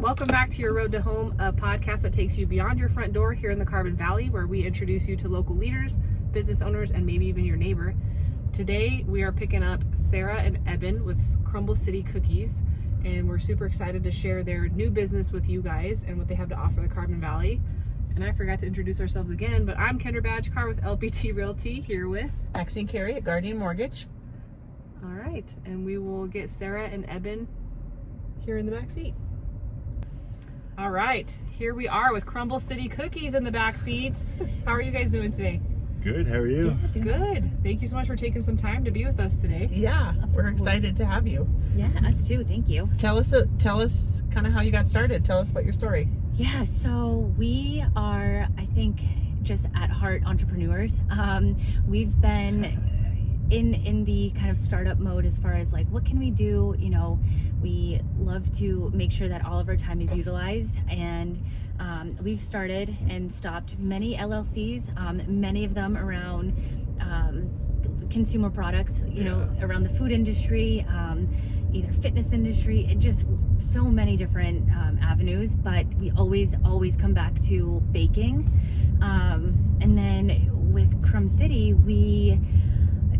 Welcome back to Your Road to Home, a podcast that takes you beyond your front door here in the Carbon Valley, where we introduce you to local leaders, business owners, and maybe even your neighbor. Today, we are picking up Sarah and Eben with Crumb City Cookies, and we're super excited to share their new business with you guys and what they have to offer the Carbon Valley. And I forgot to introduce ourselves again, but I'm Kendra Badgcar with LPT Realty, here with Maxine Carey at Guardian Mortgage. All right, and we will get Sarah and Eben here in the back seat. All right, here we are with Crumb City Cookies in the back seats. How are you guys doing today? Good, how are you? Good. Thank you so much for taking some time to be with us today. Yeah, we're excited to have you. Yeah, us too. Thank you. Tell us kind of how you got started. Tell us about your story. Yeah, so we are, I think, just at heart entrepreneurs. We've been in the kind of startup mode as far as like, what can we do? You know, we love to make sure that all of our time is utilized, and we've started and stopped many LLCs, many of them around consumer products, you know, around the food industry, either fitness industry, just so many different avenues, but we always come back to baking. And then with Crumb City,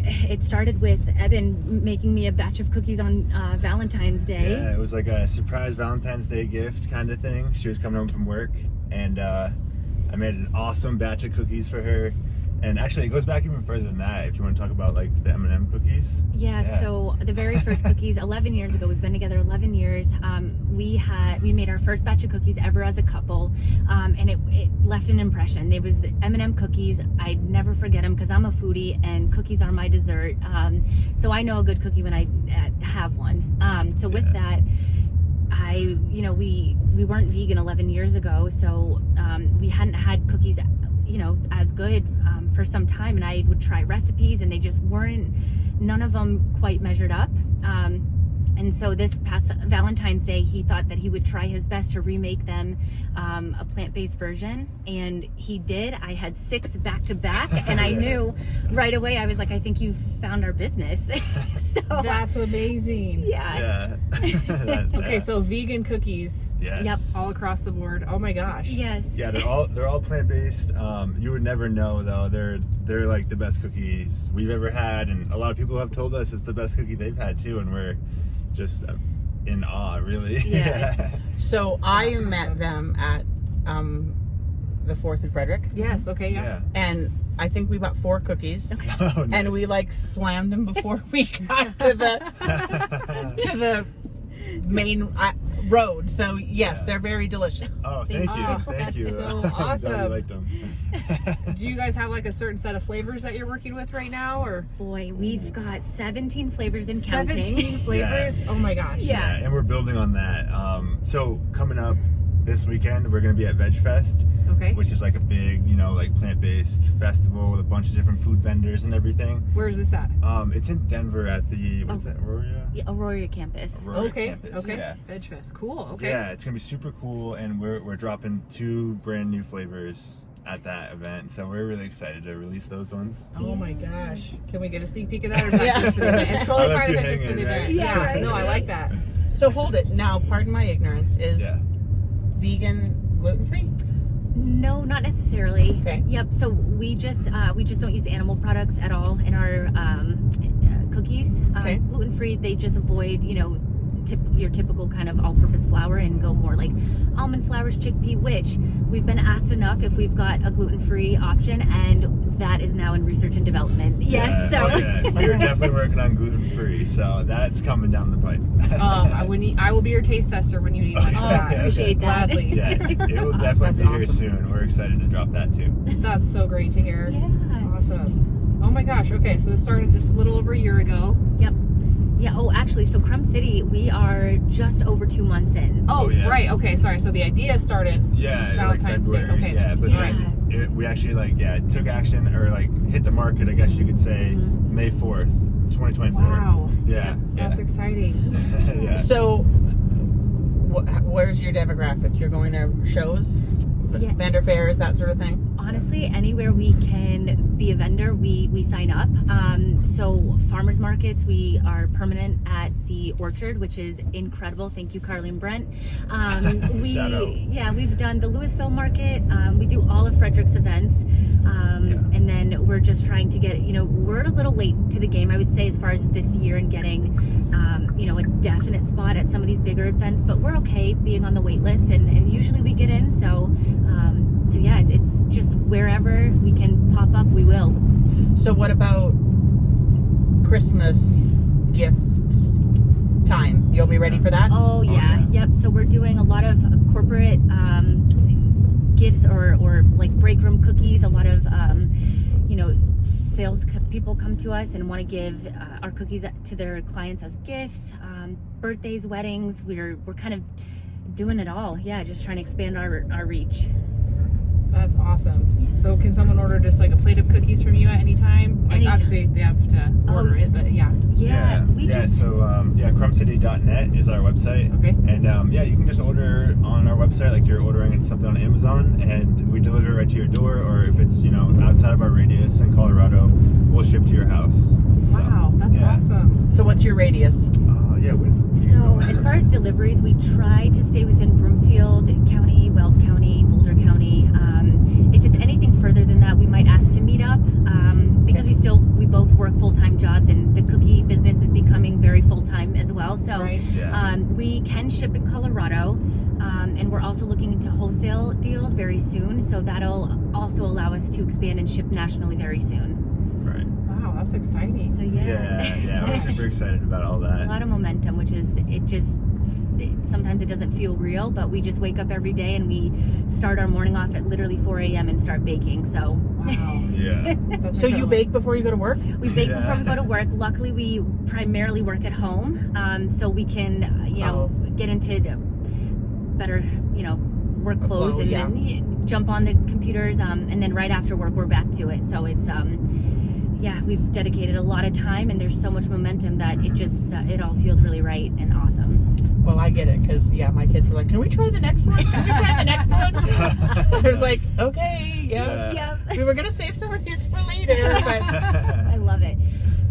it started with Eben making me a batch of cookies on Valentine's Day. Yeah, it was like a surprise Valentine's Day gift kind of thing. She was coming home from work, and I made an awesome batch of cookies for her. And actually, it goes back even further than that, if you want to talk about like the M&M cookies. Yeah, so the very first cookies, 11 years ago, we've been together 11 years. We made our first batch of cookies ever as a couple, and it left an impression. It was M&M cookies. I'd never forget them because I'm a foodie and cookies are my dessert. So I know a good cookie when I have one. So with that, we weren't vegan 11 years ago, so we hadn't had cookies, as good for some time, and I would try recipes and they just none of them quite measured up. And so this past Valentine's Day, he thought that he would try his best to remake them a plant-based version, and he did. I had 6 back-to-back, and I knew right away, I was like, I think you found our business. So that's amazing. Yeah. Okay, so vegan cookies. Yes. Yep. All across the board. Oh my gosh. Yes. Yeah, they're all plant-based. You would never know though. They're like the best cookies we've ever had, and a lot of people have told us it's the best cookie they've had too, and we're just in awe, really. Yeah. So I met them at the 4th in Frederick. Yes, okay, yeah. And I think we bought 4 cookies. Okay. Oh, nice. And we like slammed them before we got to the main road. So yes, they're very delicious. Oh, thank you. Oh, Thank that's you. so I'm glad awesome. you liked them. Do you guys have like a certain set of flavors that you're working with right now, or? Boy, we've got 17 flavors and counting. 17 flavors? Yeah. Oh my gosh. Yeah. And we're building on that. So coming up this weekend, we're going to be at Veg Fest, Okay. which is like a big, like plant-based festival with a bunch of different food vendors and everything. Where is this at? It's in Denver at the, what's that, Aurora? Yeah, Aurora campus. Aurora Okay, campus, okay. Yeah. Veg Fest. Cool, okay. Yeah, it's going to be super cool, and we're dropping 2 brand new flavors at that event, so we're really excited to release those ones. Oh my gosh. Can we get a sneak peek of that, or is that Yeah. just for the event? It's totally I'll let fine you if it's just hang for the in, right? event. Yeah, right, No, I right. like that. So hold it. Now, pardon my ignorance, is vegan gluten-free? No, not necessarily. Okay. Yep. So we just don't use animal products at all in our cookies. Okay. Gluten-free. They just avoid, your typical kind of all-purpose flour and go more like almond flours, chickpea. Which we've been asked enough if we've got a gluten-free option, and that is now in research and development. Yes. So. We're definitely working on gluten-free, so that's coming down the pipe. I will be your taste tester when you need one. Okay. Oh, I appreciate that. Gladly. Yeah, it will definitely be here awesome. soon. We're excited to drop that too. That's so great to hear. Yeah. Awesome. Oh my gosh. Okay, so this started just a little over a year ago. Yep. Yeah. Oh, actually, so Crumb City, we are just over 2 months in. Oh, yeah. right. Okay, sorry. So the idea started Valentine's Day. February. Okay. Yeah, but Yeah. then we actually took action, or hit the market, I guess you could say, May 4th, 2024. Wow. Yeah. That's exciting. Yeah. So where's your demographic? You're going to shows, Yes. vendor fairs, that sort of thing? honestly, anywhere we can be a vendor, we sign up. So farmers markets, we are permanent at the Orchard, which is incredible. Thank you, Carly and Brent. Shout out. We've done the Louisville market. We do all of Frederick's events. And then we're just trying to get, we're a little late to the game, I would say, as far as this year and getting, a definite spot at some of these bigger events, but we're okay being on the wait list, and usually we get in. So yeah, it's just wherever we can pop up, we will. So what about Christmas gift time? You'll be ready for that? Oh yeah. Yep. So we're doing a lot of corporate gifts or like break room cookies. A lot of sales people come to us and want to give our cookies to their clients as gifts. Birthdays, weddings. We're kind of doing it all. Yeah, just trying to expand our reach. That's awesome. So can someone order just like a plate of cookies from you at any time? Like Anytime. obviously they have to order it, but yeah. So crumbcity.net is our website. Okay. And you can just order on our website like you're ordering something on Amazon, and we deliver it right to your door, or if it's outside of our radius in Colorado, we'll ship to your house. Wow, that's awesome. So what's your radius? So as far as deliveries, we try to stay within Broomfield County, Weld County, Boulder County. If it's anything further than that, we might ask to meet up because we both work full-time jobs, and the cookie business is becoming very full-time as well. So we can ship in Colorado, and we're also looking into wholesale deals very soon. So that'll also allow us to expand and ship nationally very soon. Right. Wow, that's exciting. So Yeah, I'm super excited about all that. A lot of momentum, which is sometimes it doesn't feel real, but we just wake up every day and we start our morning off at literally 4 a.m. and start baking. So Wow. Yeah. That's So you incredible. bake before you go to work? we bake before we go to work. Luckily, we primarily work at home, so we can get into better work clothes and then jump on the computers, and then right after work we're back to it. So it's we've dedicated a lot of time, and there's so much momentum that it just it all feels really right and awesome. Well, I get it, because my kids were like, "Can we try the next one? Can we try the next one?" I was like, "Okay, Yep. We were gonna save some of these for later, but I love it.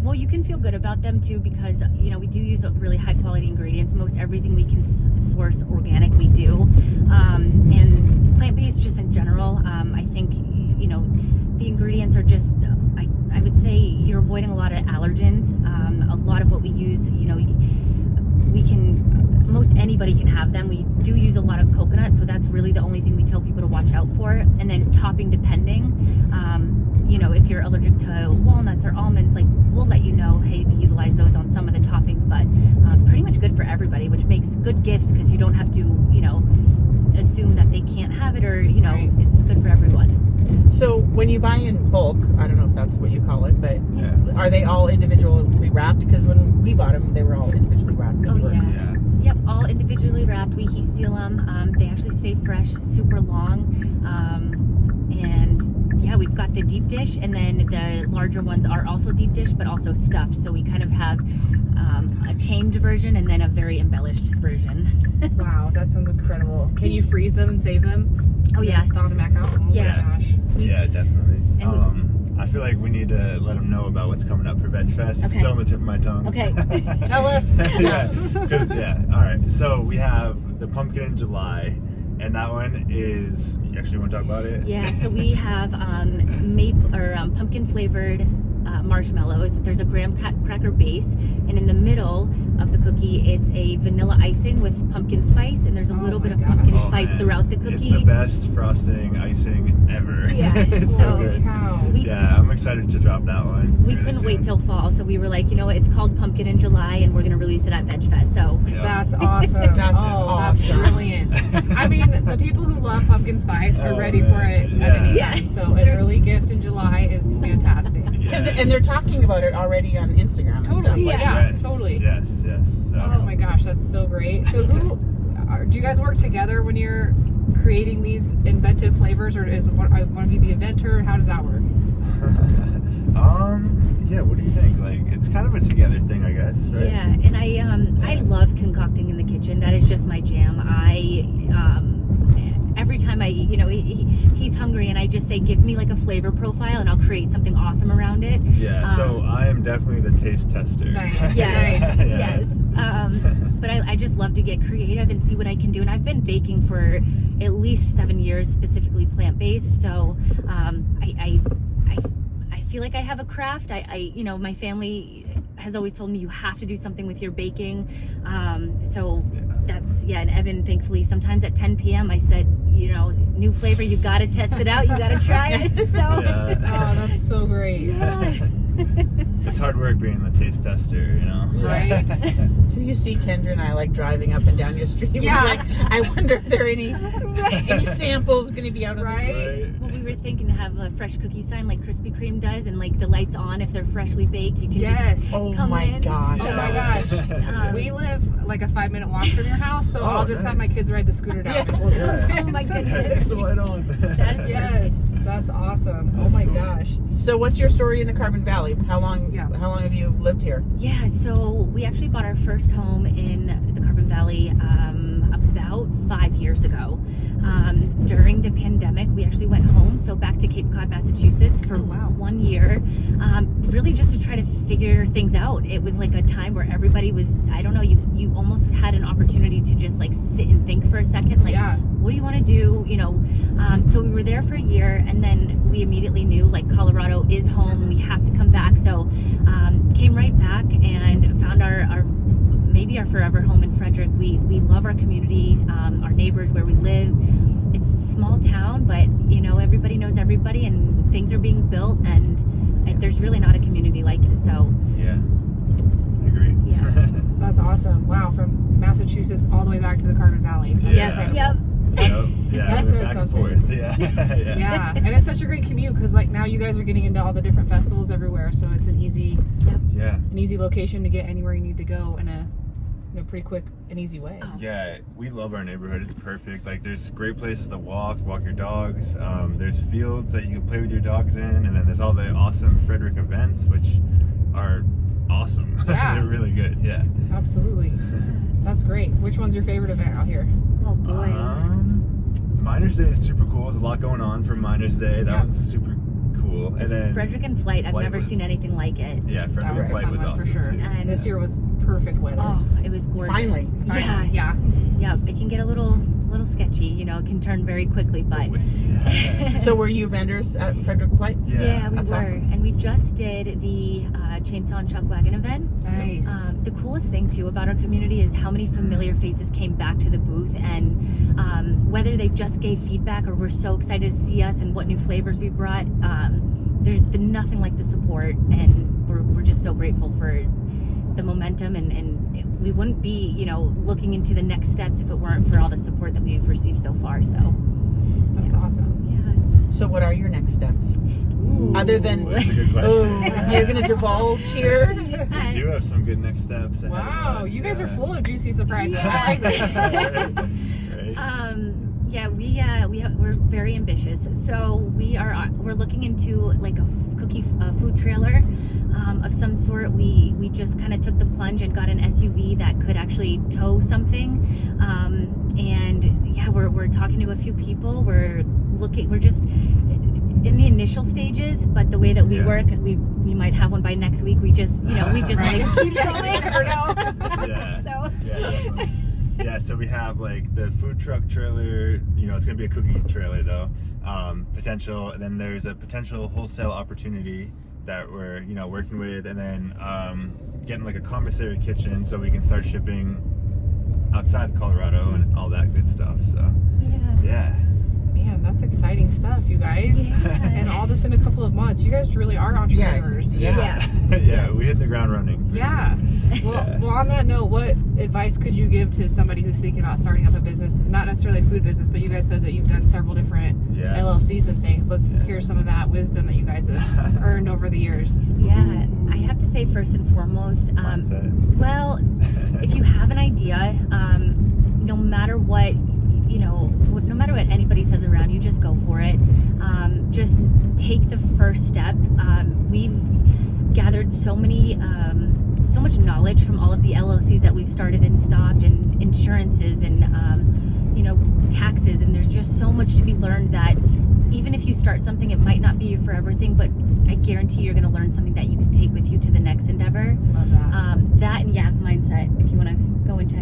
Well, you can feel good about them too, because we do use really high quality ingredients. Most everything we can source organic, we do, and plant-based just in general. I think the ingredients are just I would say you're avoiding a lot of allergens. A lot of what we use, most anybody can have them. We do use a lot of coconut, so that's really the only thing we tell people to watch out for. And then topping depending, if you're allergic to walnuts or almonds, like we'll let you know, hey, we utilize those on some of the toppings, but pretty much good for everybody, which makes good gifts because you don't have to, assume that they can't have it, or, it's good for everyone. So when you buy in bulk, I don't know if that's what you call it, but are they all individually wrapped? Because when we bought them, they were all individually wrapped. Oh yeah. Yep, all individually wrapped. We heat seal them. They actually stay fresh super long. And yeah, we've got the deep dish, and then the larger ones are also deep dish, but also stuffed. So we kind of have a tamed version and then a very embellished version. Wow, that sounds incredible. Can you freeze them and save them? Oh yeah. Thaw them back out? Oh Yeah. my gosh. Yeah, definitely. And I feel like we need to let them know about what's coming up for Veg Fest. It's Okay. still on the tip of my tongue. Okay. Tell us. All right. So we have the pumpkin in July, and that one is. You actually want to talk about it? Yeah, so we have pumpkin flavored marshmallows. There's a graham cracker base, and in the middle of the cookie, it's a vanilla icing with pumpkin spice, and there's a little my bit of gosh. pumpkin Oh, spice man. throughout the It's cookie. the best frosting icing ever. Yeah, it's so Holy good. cow. Yeah, I'm excited to drop that one. We really couldn't soon. wait till fall, so we were like, you know what, it's called Pumpkin in July, and we're gonna release it at Veg Fest. So Yeah. That's awesome. That's That's awesome. brilliant. I mean, the people who love pumpkin spice are Oh, ready man. for it Yeah. at any Yeah. time. So an early gift in July is fantastic. And they're talking about it already on Instagram and stuff. Totally, Like, yeah. Yes, totally. Yes. Oh my gosh, that's so great. So do you guys work together when you're creating these inventive flavors, or is one to be the inventor? How does that work? Yeah. What do you think? Like, it's kind of a together thing, I guess, right? yeah, and I love concocting in the kitchen. That is just my jam. Every time he's hungry and I just say, give me like a flavor profile and I'll create something awesome around it. Yeah, so I am definitely the taste tester. Nice. Yes, Yeah. yes. But I just love to get creative and see what I can do. And I've been baking for at least 7 years, specifically plant-based. So I feel like I have a craft. You know, my family has always told me you have to do something with your baking. So that's, and Eben, thankfully, sometimes at 10 p.m. I said, you know, new flavor, you got to test it out. You got to try it. So, Oh, that's so great. yeah. It's hard work being the taste tester, you know? Right? You see Kendra and I like driving up and down your street. Yeah. We're like, I wonder if there are any samples going to be out on Right? the street. Right? Well, we were thinking to have a fresh cookie sign like Krispy Kreme does, and like the lights on if they're freshly baked. You can Yes. just Oh come my in. gosh. Oh my gosh. We live like a 5-minute walk from your house, so I'll just have my kids ride the scooter down. And we'll do it. Oh my goodness. It's the light on. That is Yes, that's awesome. Oh my gosh. So what's your story in the Carbon Valley? How long have you lived here? Yeah, so we actually bought our first home in the Carbon Valley about 5 years ago. During the pandemic, we actually went home, so back to Cape Cod, Massachusetts for 1 year, really just to try to figure things out. It was like a time where everybody was, I don't know, you almost had an opportunity to just like sit and think for a second, like, what do you want to do? You know, so we were there for a year, and then we immediately knew like Colorado is home. We have to come back. So came right back and found our maybe our forever home in Frederick. We love our community, our neighbors, where we live. It's a small town, but you know, everybody knows everybody, and things are being built, and there's really not a community like it. So Yeah, I agree. Yeah. That's awesome. Wow, from Massachusetts all the way back to the Carbon Valley. That's incredible. Yep. Yeah, That we're says back and something. forth. Yeah. Yeah, and it's such a great commute because like now you guys are getting into all the different festivals everywhere, so it's an easy location to get anywhere you need to go in a pretty quick and easy way. Yeah, we love our neighborhood. It's perfect. Like, there's great places to walk your dogs. There's fields that you can play with your dogs in, and then there's all the awesome Frederick events, which are awesome. Yeah. They're really good. Yeah. Absolutely. That's great. Which one's your favorite event out here? Oh boy. Miners Day is super cool. There's a lot going on for Miners Day. That one's super cool. And then Frederick and Flight, I've Flight never seen was- anything like it. Yeah, That Frederick was a Flight fun was one awesome for sure. too. And- This year was perfect weather. Oh, it was gorgeous. Finally. Yeah. Yeah, it can get a little sketchy, you know, it can turn very quickly, but Yeah. So were you vendors at Frederick Flight? yeah, we that's were. awesome. And we just did the Chainsaw and Chuck Wagon event. Nice. The coolest thing too about our community is how many familiar faces came back to the booth, and whether they just gave feedback or were so excited to see us and what new flavors we brought, there's nothing like the support, and we're just so grateful for the momentum, and we wouldn't be, you know, looking into the next steps if it weren't for all the support that we've received so far. So That's awesome. yeah. So what are your next steps? Other than, That's a good question. you're going to divulge here? We do have some good next steps. ahead of Wow, us, you guys are yeah. full of juicy surprises. I like this. Right. Yeah, we're very ambitious. So we're looking into like a food trailer of some sort. We just kind of took the plunge and got an SUV that could actually tow something. And yeah, we're talking to a few people. We're just in the initial stages, but the way that we work, we might have one by next week. We just want to keep going. You never know. Yeah. So Yeah. Yeah, so we have like the food truck trailer, you know, it's going to be a cookie trailer though, potential, and then there's a potential wholesale opportunity that we're, you know, working with, and then getting like a commissary kitchen so we can start shipping outside Colorado and all that good stuff. So yeah. Man, that's exciting stuff, you guys. Yeah. And all just in a couple of months. You guys really are entrepreneurs. Yeah. Yeah, we hit the ground running. Yeah. Well, on that note, what advice could you give to somebody who's thinking about starting up a business? Not necessarily a food business, but you guys said that you've done several different LLCs and things. Let's hear some of that wisdom that you guys have earned over the years. yeah, I have to say first and foremost, Mindset. well, if you have an idea, no matter what, you know, no matter what anybody says around you, just go for it. Just take the first step. We've gathered so much knowledge from all of the LLCs that we've started and stopped, and insurances and you know, taxes, and there's just so much to be learned that even if you start something, it might not be your forever thing, but I guarantee you're going to learn something that you can take with you to the next endeavor. Love that. That and mindset, if you want to go into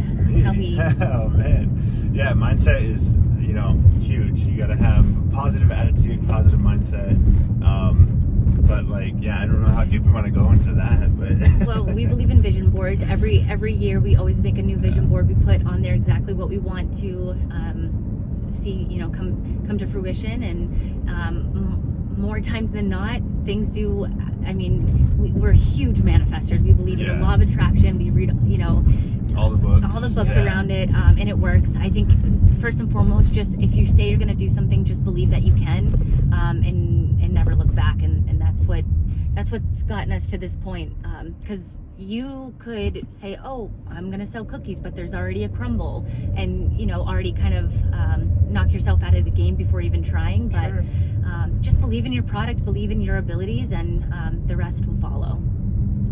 how we... Oh man, yeah, mindset is, you know, huge. You got to have a positive attitude, positive mindset. But like, yeah, I don't know how deep we want to go into that, but Well, we believe in vision boards. Every year we always make a new vision board. We put on there exactly what we want to see, you know, come to fruition, and more times than not, things do. I mean, we're huge manifestors. We believe in the law of attraction. We read, you know, all the books around it, and it works. I think first and foremost, just if you say you're going to do something, just believe that you can, and never look back. And that's what's gotten us to this point. Because you could say, oh, I'm going to sell cookies, but there's already a crumble, and you know, already kind of knock yourself out of the game before even trying. But just believe in your product, believe in your abilities, and the rest will follow.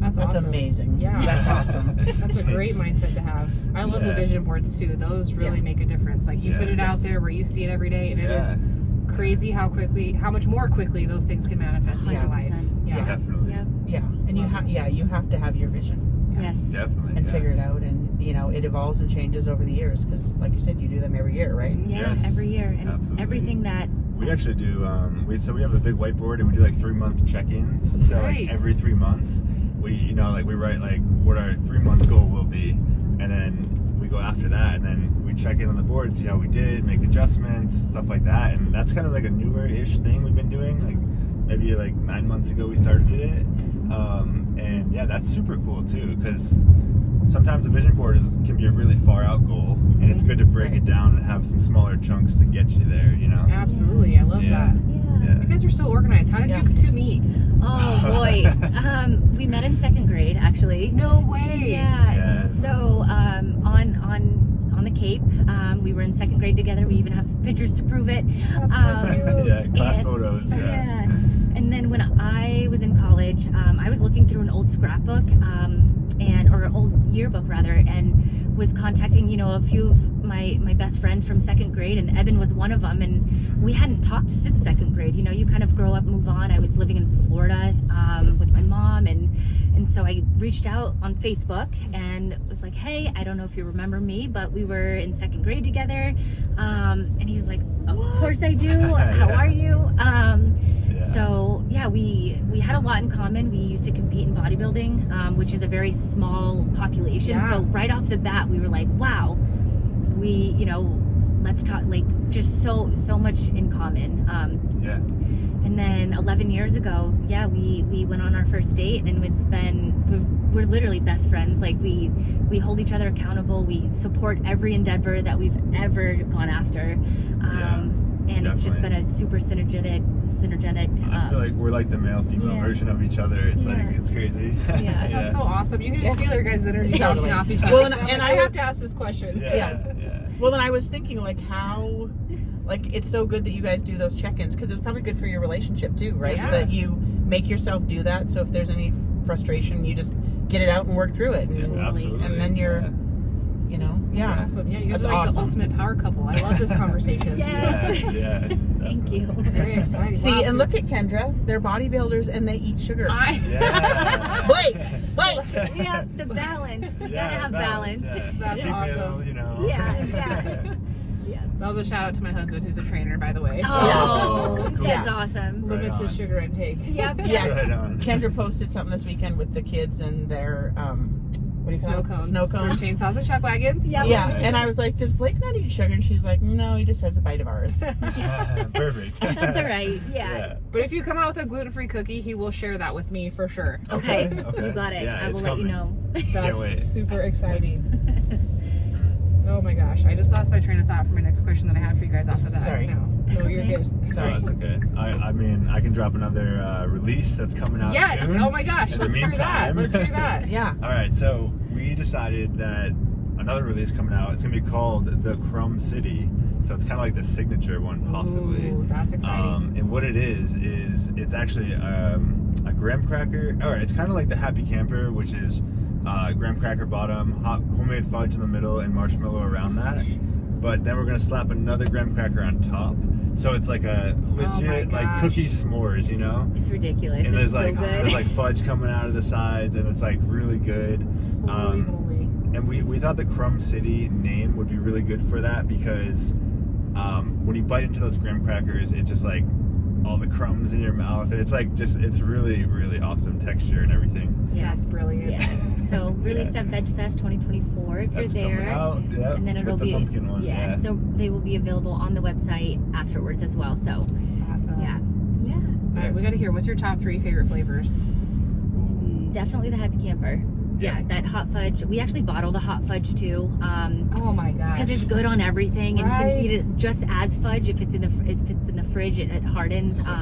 That's awesome. amazing. Yeah. That's awesome. That's a great mindset to have. I love the vision boards too. Those really make a difference. Like you put it out there where you see it every day, and it is crazy how much more quickly those things can manifest in your life. Yeah, definitely. Yeah, and you have to have your vision. Yes, Definitely. And figure it out, and you know, it evolves and changes over the years, because like you said, you do them every year, right? Yeah, Yes, every year, and absolutely. everything that We actually do. We have a big whiteboard, and we do like 3-month check-ins. So like every 3 months, we write like what our 3-month goal will be, and then we go after that, and then we check in on the board, see how we did, make adjustments, stuff like that. And that's kind of like a newer-ish thing we've been doing. Like maybe like 9 months ago we started it, and yeah, that's super cool too, because sometimes a vision board can be a really far out goal, and it's good to break it down and have some smaller chunks to get you there, you know? Absolutely. I love that. Yeah. You guys are so organized. How did you two meet? Oh boy, we met in 2nd grade actually. No way. Yeah. So on the Cape, we were in 2nd grade together. We even have pictures to prove it. That's so cute. Yeah, class and- photos. Yeah. And then when I was in college, I was looking through an old scrapbook, or an old yearbook rather, and was contacting, you know, a few of my best friends from 2nd grade, and Eben was one of them, and we hadn't talked since 2nd grade. You know, you kind of grow up, move on. I was living in Florida with my mom, and so I reached out on Facebook and was like, hey, I don't know if you remember me, but we were in 2nd grade together. And he's like, of course I do. How are you? So yeah, we had a lot in common. We used to compete in bodybuilding, which is a very small population. So right off the bat, we were like, wow, you know, let's talk, like just so much in common. And then 11 years ago, we went on our first date, and we're literally best friends. Like we hold each other accountable. We support every endeavor that we've ever gone after. And it's just been a super synergetic. I feel like we're like the male-female version of each other. It's like, it's crazy. Yeah. That's so awesome. You can just feel your guys' energy bouncing off each other. Well, So and I have to ask this question. Well, then I was thinking, like, how, like, it's so good that you guys do those check-ins, because it's probably good for your relationship too, right? Yeah. That you make yourself do that, so if there's any frustration, you just get it out and work through it, and, Absolutely. and then you're, you know, That's awesome. Yeah, you guys That's are like the awesome. ultimate power couple. I love this conversation. Yes. Thank you. Very exciting. See, Wow, and so- look at Kendra. They're bodybuilders and they eat sugar. Yeah. Wait. Yeah, the balance. You gotta have balance. That's Cheat awesome. meal, you know. Yeah. That was a shout out to my husband, who's a trainer, by the way. So Oh, Cool. that's awesome. Right limits his on. sugar intake. Yep. Yeah. Right on. Kendra posted something this weekend with the kids and their what do you Snow call it? cones. Snow For cones. chainsaws and chuck wagons. Yep. Yeah, and I was like, does Blake not eat sugar? And she's like, no, he just has a bite of ours. Perfect. That's all right. Yeah. But if you come out with a gluten-free cookie, he will share that with me for sure. Okay. Okay. You got it. Yeah, I will it's let you coming. know. That's wait. super exciting. Oh my gosh, I just lost my train of thought for my next question that I had for you guys after that. Sorry. No, you're okay. good. No, Sorry. that's okay. I mean, I can drop another release that's coming out Yes. soon. Oh my gosh. In the Let's hear that. meantime. Let's hear that. Yeah. All right, so we decided that another release coming out, it's going to be called the Crumb City. So it's kind of like the signature one, possibly. Ooh, that's exciting. And what it is it's actually a graham cracker. All right, it's kind of like the Happy Camper, which is graham cracker bottom, hot homemade fudge in the middle, and marshmallow around that. but then we're gonna slap another graham cracker on top. So it's like a legit like cookie s'mores, you know? It's ridiculous. And It's there's like so good. there's like fudge coming out of the sides, and it's like really good. Holy moly. And we thought the Crumb City name would be really good for that because when you bite into those graham crackers, it's just like all the crumbs in your mouth, and it's like it's really, really awesome texture and everything. Yeah. That's brilliant. Yeah. So released at Veg Fest 2024 if That's you're there. coming out, yeah, And then it'll with be the pumpkin one. yeah, they will be available on the website afterwards as well. So Awesome. yeah. Yeah. All right, we got to hear, what's your top 3 favorite flavors? Ooh. Definitely the Happy Camper. Yeah, that hot fudge. We actually bottle the hot fudge too. Oh my gosh. Because it's good on everything, and you Right. can eat it just as fudge if it's in the fridge. It hardens. So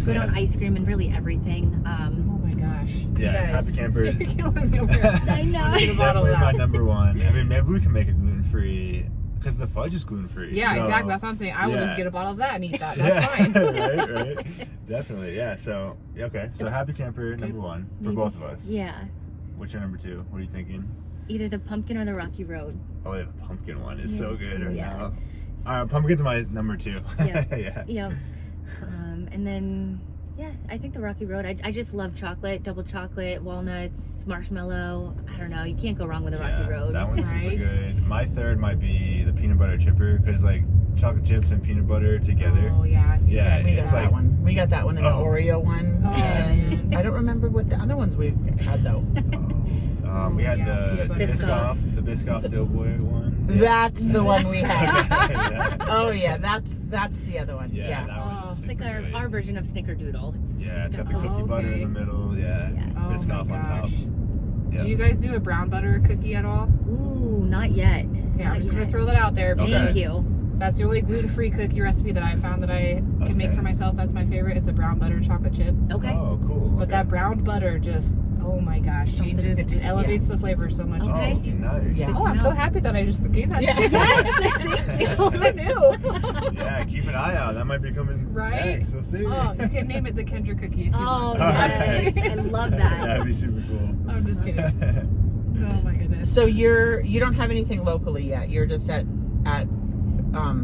good Yeah. on ice cream and really everything. Oh my gosh. Yeah, You guys, Happy Camper. You're killing me over here. I know. Get a bottle Definitely of my that. number one. I mean, maybe we can make it gluten-free because the fudge is gluten-free. Yeah, so, exactly. That's what I'm saying. I will just yeah. get a bottle of that and eat that. That's fine. right. Definitely. Yeah. So okay. So Happy Camper number 1 for both of us. Yeah. What's your number 2? What are you thinking? Either the pumpkin or the rocky road. Oh, yeah, the pumpkin one is so good right Yeah. now. Pumpkin's my number 2. Yeah. Yeah. Yep. And then, yeah, I think the rocky road. I just love chocolate, double chocolate, walnuts, marshmallow. I don't know. You can't go wrong with a rocky road. That one's Right. super good. My third might be the peanut butter chipper because like chocolate chips and peanut butter together. Oh yeah. You Yeah, can't We beat got it's that. that like- one. We got that one and the Oh. Oreo one. Oh, And I don't remember what the other ones we had though. We had Yeah, the peanut butter Biscoff, the Biscoff Doughboy one. That's the one we had. yeah. Oh yeah, that's the other one. Yeah, Yeah. that Oh, one's It's like super good. our version of Snickerdoodle. Yeah, it's got the Oh, cookie butter okay. in the middle. Yeah, Yeah. Oh my Biscoff on top. gosh. Yeah. Do you guys do a brown butter cookie at all? Ooh, not yet. Okay, I'm Not just gonna yet. throw that out there. Okay. Thank because you. That's the only gluten-free cookie recipe that I found that I can make Okay. for myself. That's my favorite. It's a brown butter chocolate chip. Okay. Oh, cool. But that brown butter just, oh my gosh, changes, It's- it elevates the flavor so much. Okay. Oh, nice. Yeah. Oh, I'm so happy that I just gave that to you. Yes. Who knew? Yeah, keep an eye out. That might be coming Right? next. We'll see. Oh, you can name it the Kendra cookie if you Oh, want. yes. I love that. That'd be super cool. I'm just kidding. Oh my goodness. So you don't have anything locally yet. You're just at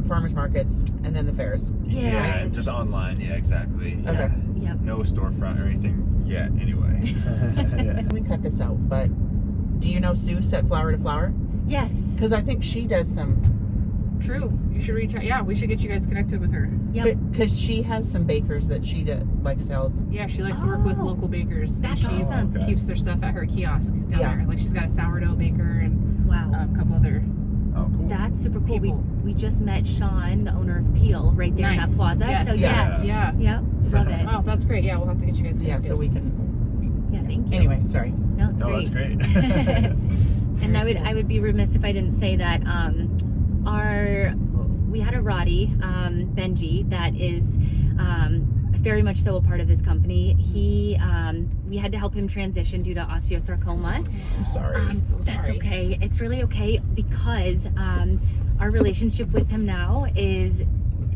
farmers markets and then the fairs. Yeah, Yes. just online. Yeah, exactly. Okay. Yeah. Yep. No storefront or anything yet, anyway. Yeah. We cut this out, but do you know Seuss at Flower to Flower? Yes. Because I think she does some. True. You should reach out. Yeah, we should get you guys connected with her. Yep. Because she has some bakers that she sells. Yeah, she likes to work with Oh, local bakers. And that's she awesome. Okay. keeps their stuff at her kiosk down Yeah. there. Like she's got a sourdough baker and Wow. a couple other. Oh, cool. That's super cool. People. We just met Sean, the owner of Peel, right there in that Nice. plaza. Yes. So yeah. Yeah. Yep. Love it. Oh, that's great. Yeah, we'll have to get you guys Yeah, connected. so we can. Yeah, thank you. Anyway, sorry. No, it's No, great. that's great. And I would be remiss if I didn't say that we had a Roddy, Benji, that is very much so a part of this company. We had to help him transition due to osteosarcoma. I'm sorry. I'm so sorry. That's okay. It's really okay because our relationship with him now is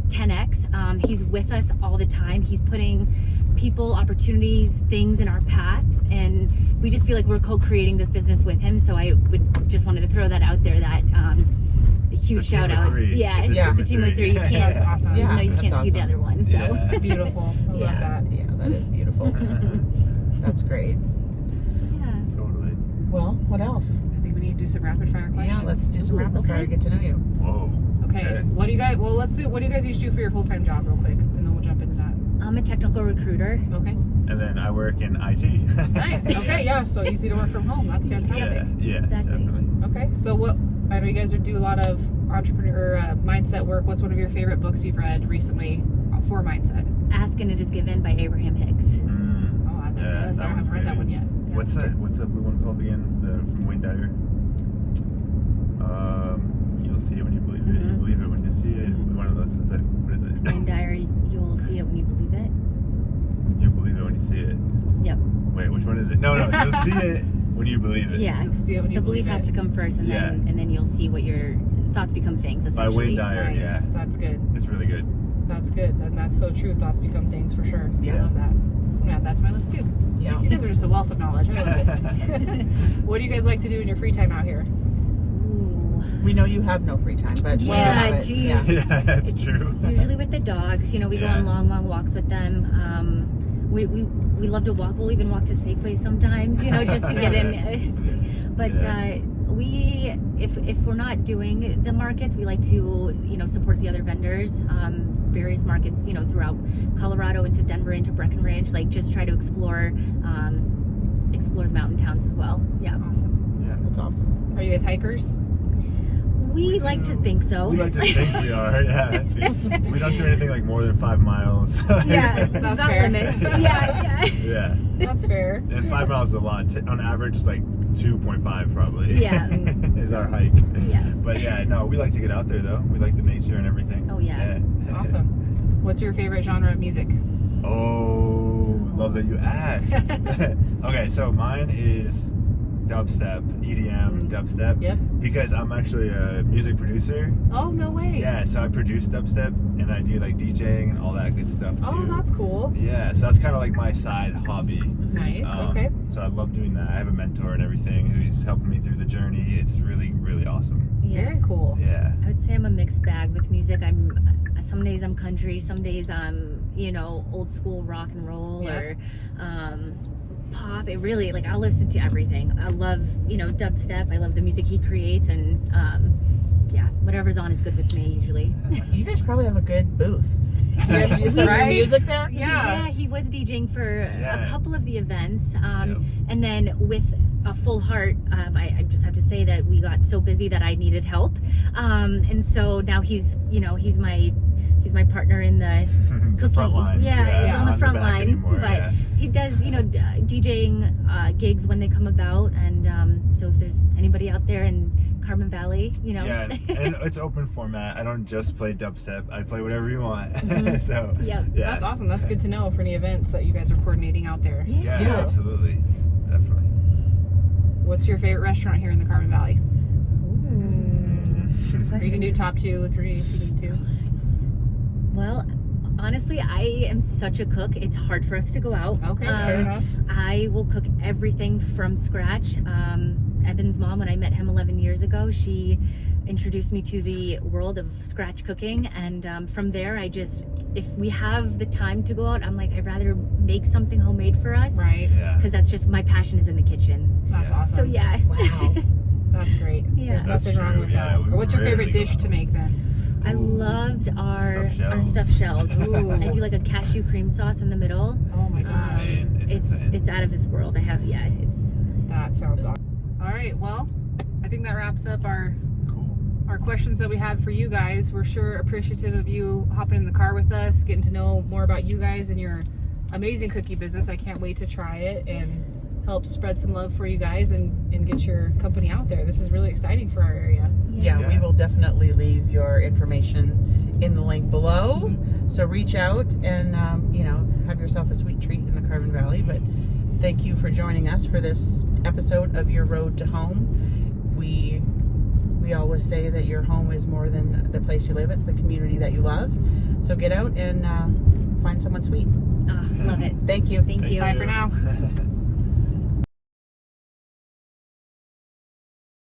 10x. He's with us all the time. He's putting people, opportunities, things in our path, and we just feel like we're co-creating this business with him. So I would just wanted to throw that out there. That a huge It's a team shout of out. three. Yeah, It's a it's team a of team of three. three. You can't. That's awesome. Yeah. No, you that's can't see the awesome. other one. So Yeah. Beautiful. I love Yeah. that. Yeah, that is beautiful. That's great. yeah. Totally. Well, what else? I think we need to do some rapid fire questions. Yeah, let's do some Ooh, rapid fire. okay. Get to know you. Whoa. Okay. What do you guys? Well, let's do. What do you guys usually do for your full-time job, real quick, and then we'll jump into that. I'm a technical recruiter. Okay. And then I work in IT. Nice. Okay. Yeah. So easy to work from home. That's fantastic. Yeah, Exactly. definitely. Okay. So what? I know you guys do a lot of entrepreneur mindset work. What's one of your favorite books you've read recently for mindset? Ask and It Is Given by Abraham Hicks. Mm. Oh, that's Yeah, my list. I that haven't one's read that great. one yet. Yeah. What's the blue one called again? The from Wayne Dyer. You'll see it when you believe it. You Mhm. believe it when you see it. Mhm. One of those. What's that? What is it? Wayne Dyer, you will see it when you believe it. You believe it when you see it. Yep. Wait, which one is it? No, you'll see it when you believe it. Yeah. You'll see it when you The belief has it. to come first, and Yeah. then you'll see what your thoughts become things. By Essentially. Wayne Dyer. Nice. Yeah, That's good. it's really good. That's good. And that's so true. Thoughts become things for sure. I Yeah. love that. I'm gonna add that to my list too. Yeah. You guys are just a wealth of knowledge. I love this. What do you guys like to do in your free time out here? Ooh. We know you have no free time, but when you Yeah, have it, geez. yeah. Yeah, that's It's true. usually with the dogs. You know, we go Yeah. on long walks with them. We love to walk. We'll even walk to Safeway sometimes, you know, just to get in. But Yeah. if we're not doing the markets, we like to, you know, support the other vendors. Various markets, you know, throughout Colorado, into Denver, into Breckenridge. Like, just try to explore the mountain towns as well. Yeah, Awesome. Yeah. That's awesome. Are you guys hikers? we like to think so. We like to think we are, yeah. That's it. We don't do anything like more than 5 miles. Yeah, That's not fair. limits. Yeah. Yeah. That's fair. And 5 miles is a lot. On average, it's like 2.5 probably. Yeah. Is our hike. Yeah. But yeah, no, we like to get out there though. We like the nature and everything. Oh, yeah. Awesome. What's your favorite genre of music? Oh, love that you asked. Okay, so mine is dubstep, EDM, dubstep. Yep. Because I'm actually a music producer. Oh, no way. Yeah, so I produce dubstep and I do like DJing and all that good stuff too. Oh, that's cool. Yeah, so that's kind of like my side hobby. Nice. Um, Okay. So I love doing that. I have a mentor and everything who's helping me through the journey. It's really, really awesome. Very cool. Yeah. I would say I'm a mixed bag with music. Some days I'm country, some days I'm, you know, old school rock and roll Yeah. or pop. It really, like, I'll listen to everything. I love, you know, dubstep. I love the music he creates, and yeah, whatever's on is good with me usually. You guys probably have a good booth. Yeah, You said right? music there? Yeah. He was DJing for Yeah. a couple of the events, Yep. and then with a full heart, I just have to say that we got so busy that I needed help, and so now he's my partner in the The cooking. front lines. Yeah, on the not front back line, anymore, but yeah. he does, you know, DJing gigs when they come about, and so if there's anybody out there in Carbon Valley, you know. Yeah, and it's open format. I don't just play dubstep. I play whatever you want. Mhm. So Yep. yeah, That's awesome. That's good to know for any events that you guys are coordinating out there. Yeah, Yeah. absolutely, definitely. What's your favorite restaurant here in the Carbon Valley? Good Or you can do question. top 2 or 3 if you need to. Well, honestly, I am such a cook. It's hard for us to go out. Okay, fair enough. I will cook everything from scratch. Eben's mom, when I met him 11 years ago, she introduced me to the world of scratch cooking, and from there, if we have the time to go out, I'm like, I'd rather make something homemade for us, Right. Yeah. because that's just my passion is in the kitchen. That's Yeah. awesome. So yeah. Wow. That's great. Yeah. There's That's nothing wrong true, with yeah, that. we Or what's your rarely favorite go dish to out. make then? I loved our Stuffed stuffed shells. Ooh. I do like a cashew cream sauce in the middle. Oh my It's gosh. insane. It's insane. It's out of this world. That sounds awesome. All right. Well, I think that wraps up our Cool. questions that we had for you guys. We're sure appreciative of you hopping in the car with us, getting to know more about you guys and your amazing cookie business. I can't wait to try it and help spread some love for you guys and get your company out there. This is really exciting for our area. Yeah, we Yeah. will definitely leave your information in the link below. So reach out and, you know, have yourself a sweet treat in the Carbon Valley. But thank you for joining us for this episode of Your Road to Home. We always say that your home is more than the place you live. It's the community that you love. So get out and find someone sweet. Love it. Thank you. Thank you. Bye for now.